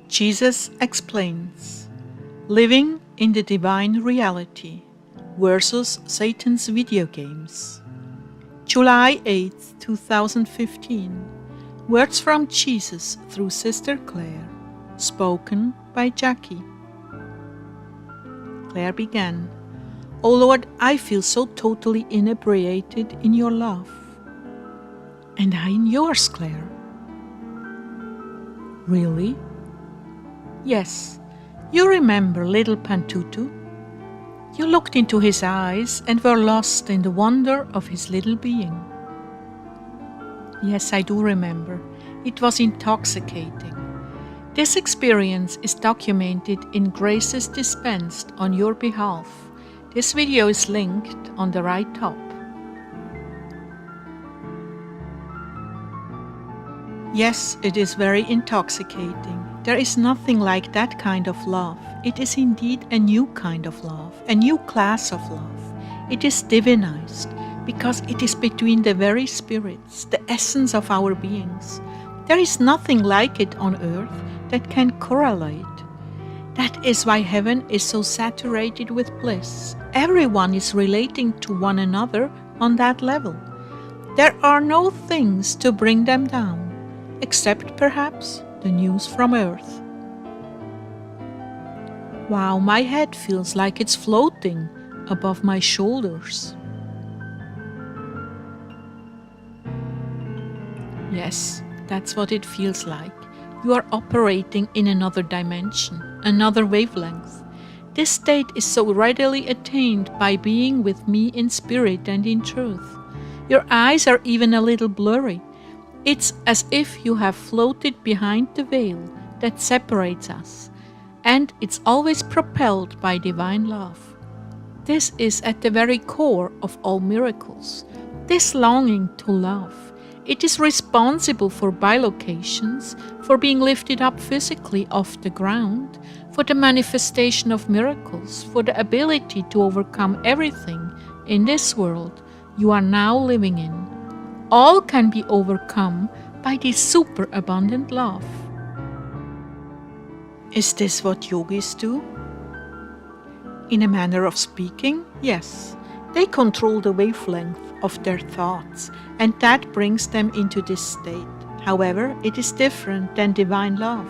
Jesus explains Living in the Divine Reality versus Satan's Video Games. July 8, 2015. Words from Jesus through Sister Claire, spoken by Jackie. Claire began, "O Lord, I feel so totally inebriated in your love." "And I in yours, Claire." "Really?" "Yes. You remember little Pantutu? You looked into his eyes and were lost in the wonder of his little being." "Yes, I do remember. It was intoxicating. This experience is documented in Graces Dispensed on your behalf. This video is linked on the right top." Yes, it is very intoxicating. There is nothing like that kind of love. It is indeed a new kind of love, a new class of love. It is divinized because it is between the very spirits, the essence of our beings. There is nothing like it on earth that can correlate. That is why heaven is so saturated with bliss. Everyone is relating to one another on that level. There are no things to bring them down, except perhaps the news from earth. Wow, my head feels like it's floating above my shoulders. Yes, that's what it feels like. You are operating in another dimension, another wavelength. This state is so readily attained by being with me in spirit and in truth. Your eyes are even a little blurry. It's as if you have floated behind the veil that separates us, and it's always propelled by divine love. This is at the very core of all miracles, this longing to love. It is responsible for bilocations, for being lifted up physically off the ground, for the manifestation of miracles, for the ability to overcome everything in this world you are now living in. All can be overcome by this superabundant love. Is this what yogis do? In a manner of speaking, yes. They control the wavelength of their thoughts, and that brings them into this state. However, it is different than divine love.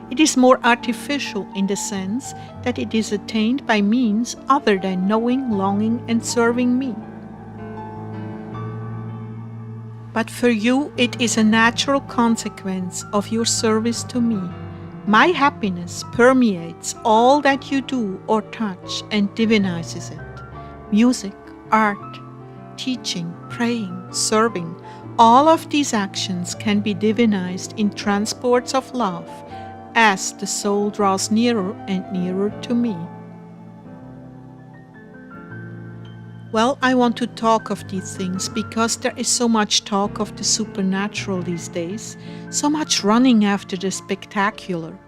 It is more artificial in the sense that it is attained by means other than knowing, longing, and serving me. But for you, it is a natural consequence of your service to me. My happiness permeates all that you do or touch and divinizes it. Music, art, teaching, praying, serving, all of these actions can be divinized in transports of love as the soul draws nearer and nearer to me. Well, I want to talk of these things because there is so much talk of the supernatural these days, so much running after the spectacular.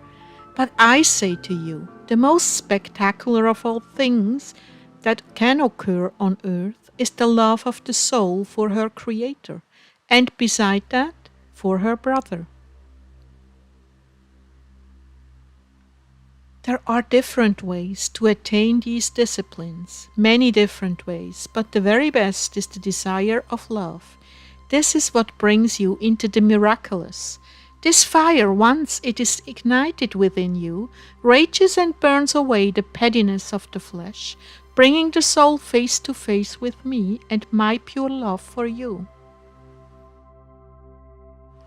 But I say to you, the most spectacular of all things that can occur on earth is the love of the soul for her Creator, and beside that, for her brother. There are different ways to attain these disciplines, many different ways, but the very best is the desire of love. This is what brings you into the miraculous. This fire, once it is ignited within you, rages and burns away the pettiness of the flesh, bringing the soul face to face with me and my pure love for you.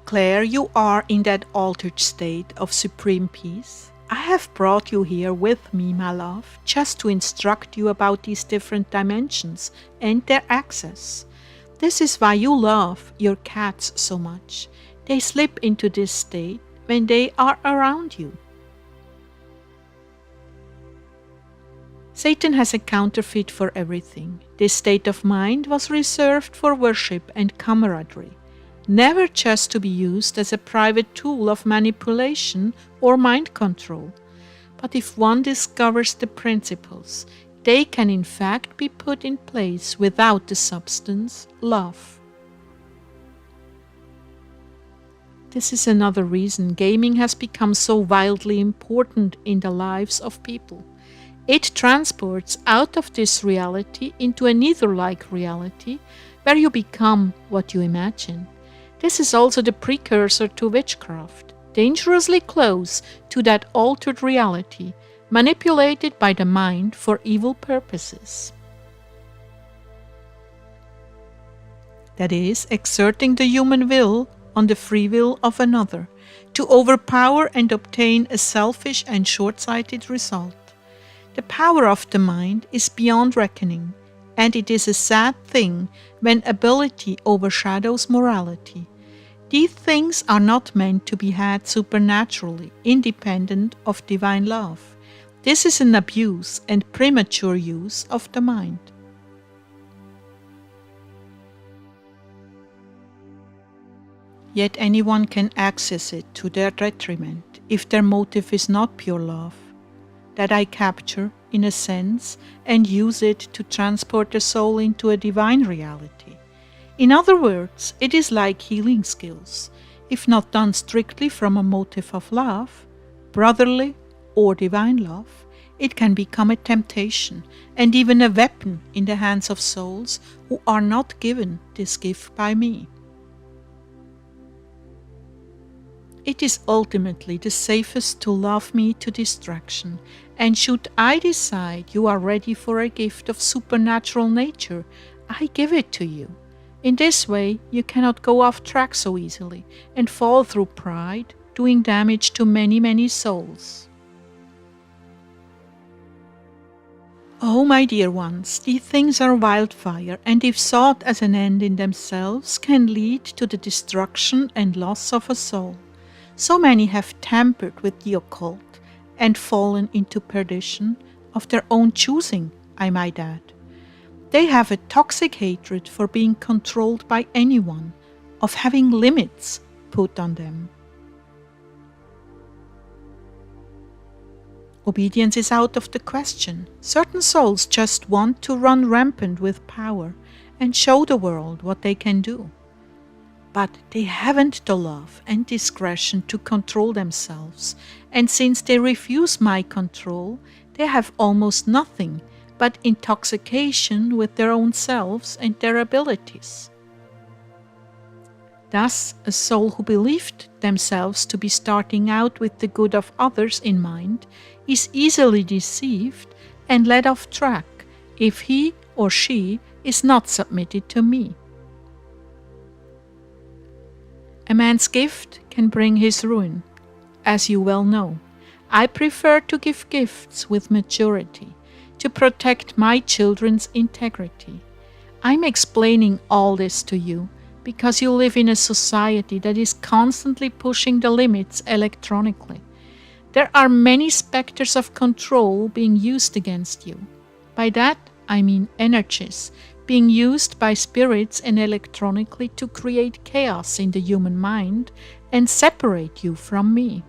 Claire, you are in that altered state of supreme peace. I have brought you here with me, my love, just to instruct you about these different dimensions and their access. This is why you love your cats so much. They slip into this state when they are around you. Satan has a counterfeit for everything. This state of mind was reserved for worship and camaraderie, never just to be used as a private tool of manipulation or mind control. But if one discovers the principles, they can in fact be put in place without the substance, love. This is another reason gaming has become so wildly important in the lives of people. It transports out of this reality into a nether-like reality where you become what you imagine. This is also the precursor to witchcraft, dangerously close to that altered reality, manipulated by the mind for evil purposes. That is, exerting the human will on the free will of another, to overpower and obtain a selfish and short-sighted result. The power of the mind is beyond reckoning, and it is a sad thing when ability overshadows morality. These things are not meant to be had supernaturally, independent of divine love. This is an abuse and premature use of the mind. Yet anyone can access it to their detriment if their motive is not pure love, that I capture, in a sense, and use it to transport the soul into a divine reality. In other words, it is like healing skills. If not done strictly from a motive of love, brotherly or divine love, it can become a temptation and even a weapon in the hands of souls who are not given this gift by me. It is ultimately the safest to love me to distraction, and should I decide you are ready for a gift of supernatural nature, I give it to you. In this way, you cannot go off track so easily and fall through pride, doing damage to many, many souls. Oh, my dear ones, these things are wildfire, and if sought as an end in themselves, can lead to the destruction and loss of a soul. So many have tampered with the occult and fallen into perdition of their own choosing, I might add. They have a toxic hatred for being controlled by anyone, of having limits put on them. Obedience is out of the question. Certain souls just want to run rampant with power and show the world what they can do. But they haven't the love and discretion to control themselves, and since they refuse my control, they have almost nothing but intoxication with their own selves and their abilities. Thus, a soul who believed themselves to be starting out with the good of others in mind is easily deceived and led off track if he or she is not submitted to me. A man's gift can bring his ruin, as you well know. I prefer to give gifts with maturity, to protect my children's integrity. I'm explaining all this to you because you live in a society that is constantly pushing the limits electronically. There are many specters of control being used against you. By that, I mean energies being used by spirits and electronically to create chaos in the human mind and separate you from me.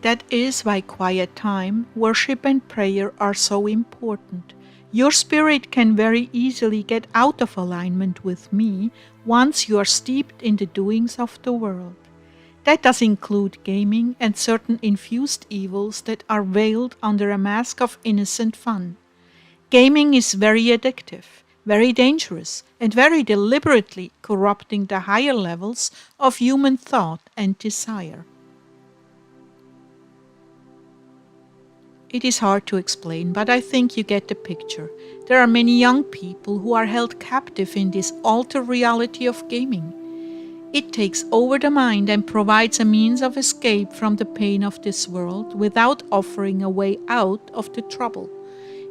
That is why quiet time, worship and prayer are so important. Your spirit can very easily get out of alignment with me once you are steeped in the doings of the world. That does include gaming and certain infused evils that are veiled under a mask of innocent fun. Gaming is very addictive, very dangerous, and very deliberately corrupting the higher levels of human thought and desire. It is hard to explain, but I think you get the picture. There are many young people who are held captive in this altered reality of gaming. It takes over the mind and provides a means of escape from the pain of this world without offering a way out of the trouble.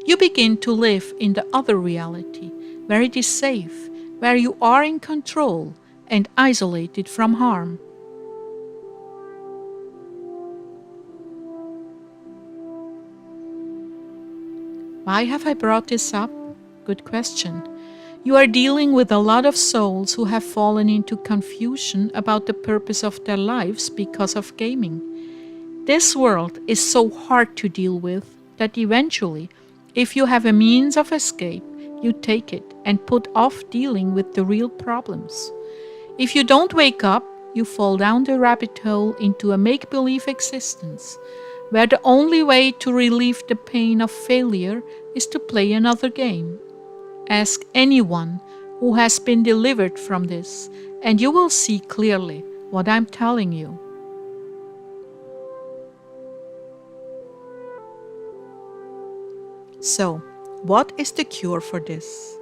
You begin to live in the other reality, where it is safe, where you are in control and isolated from harm. Why have I brought this up? Good question. You are dealing with a lot of souls who have fallen into confusion about the purpose of their lives because of gaming. This world is so hard to deal with that eventually, if you have a means of escape, you take it and put off dealing with the real problems. If you don't wake up, you fall down the rabbit hole into a make-believe existence, where the only way to relieve the pain of failure is to play another game. Ask anyone who has been delivered from this, and you will see clearly what I'm telling you. So, what is the cure for this?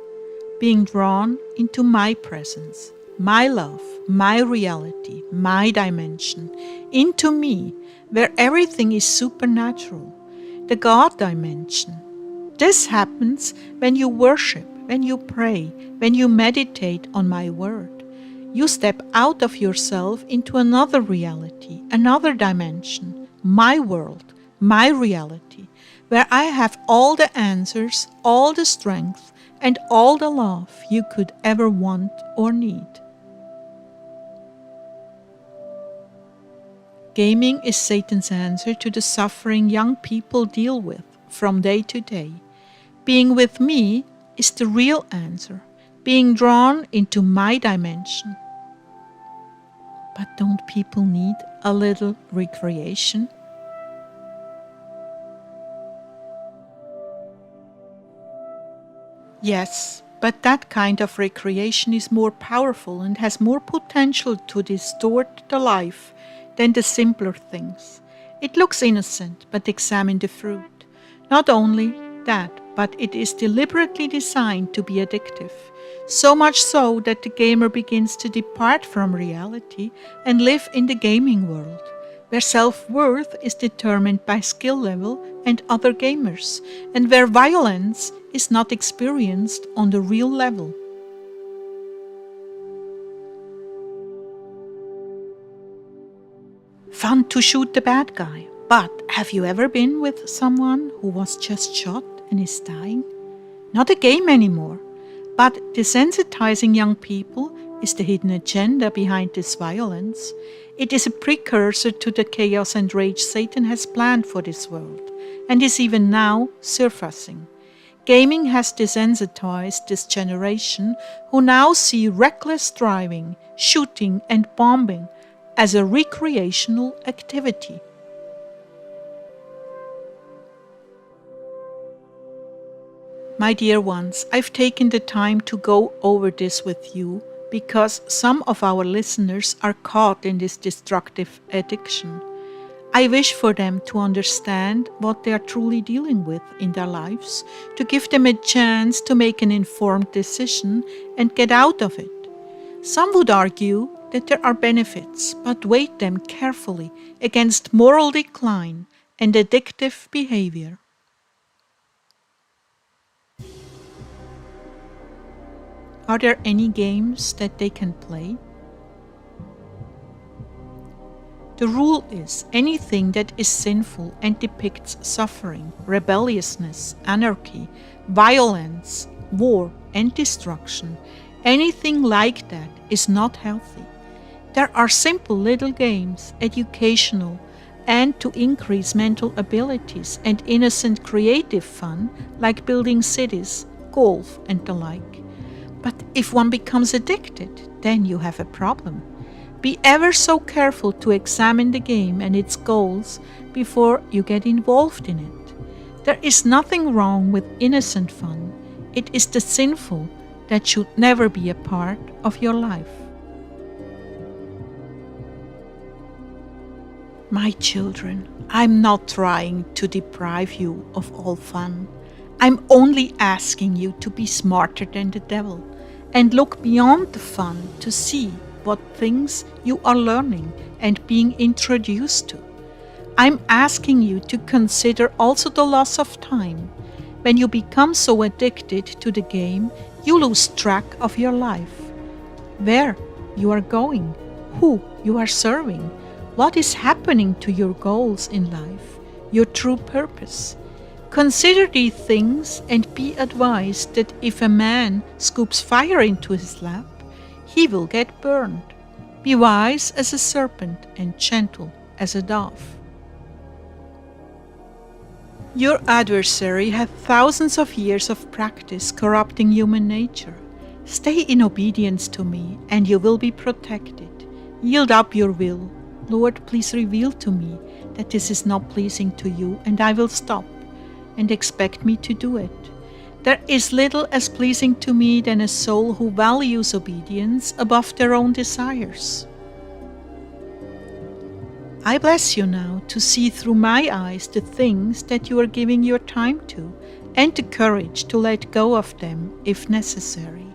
Being drawn into my presence, my love, my reality, my dimension, into me, where everything is supernatural, the God dimension. This happens when you worship, when you pray, when you meditate on my word. You step out of yourself into another reality, another dimension, my world, my reality, where I have all the answers, all the strength, and all the love you could ever want or need. Gaming is Satan's answer to the suffering young people deal with from day to day. Being with me is the real answer, being drawn into my dimension. But don't people need a little recreation? Yes, but that kind of recreation is more powerful and has more potential to distort the life than the simpler things. It looks innocent, but examine the fruit. Not only that, but it is deliberately designed to be addictive. So much so that the gamer begins to depart from reality and live in the gaming world, where self-worth is determined by skill level and other gamers, and where violence is not experienced on the real level. Fun to shoot the bad guy, but have you ever been with someone who was just shot and is dying? Not a game anymore, but desensitizing young people is the hidden agenda behind this violence. It is a precursor to the chaos and rage Satan has planned for this world, and is even now surfacing. Gaming has desensitized this generation, who now see reckless driving, shooting, and bombing as a recreational activity. My dear ones, I've taken the time to go over this with you because some of our listeners are caught in this destructive addiction. I wish for them to understand what they are truly dealing with in their lives, to give them a chance to make an informed decision and get out of it. Some would argue that there are benefits, but weigh them carefully against moral decline and addictive behavior. Are there any games that they can play? The rule is anything that is sinful and depicts suffering, rebelliousness, anarchy, violence, war, and destruction, anything like that is not healthy. There are simple little games, educational, and to increase mental abilities and innocent creative fun like building cities, golf, and the like. But if one becomes addicted, then you have a problem. Be ever so careful to examine the game and its goals before you get involved in it. There is nothing wrong with innocent fun. It is the sinful that should never be a part of your life. My children, I'm not trying to deprive you of all fun. I'm only asking you to be smarter than the devil and look beyond the fun to see what things you are learning and being introduced to. I'm asking you to consider also the loss of time. When you become so addicted to the game, you lose track of your life, where you are going, who you are serving, what is happening to your goals in life, your true purpose. Consider these things and be advised that if a man scoops fire into his lap, he will get burned. Be wise as a serpent and gentle as a dove. Your adversary hath thousands of years of practice corrupting human nature. Stay in obedience to me, and you will be protected. Yield up your will. Lord, please reveal to me that this is not pleasing to you, and I will stop, and expect me to do it. There is little as pleasing to me than a soul who values obedience above their own desires. I bless you now to see through my eyes the things that you are giving your time to, and the courage to let go of them if necessary.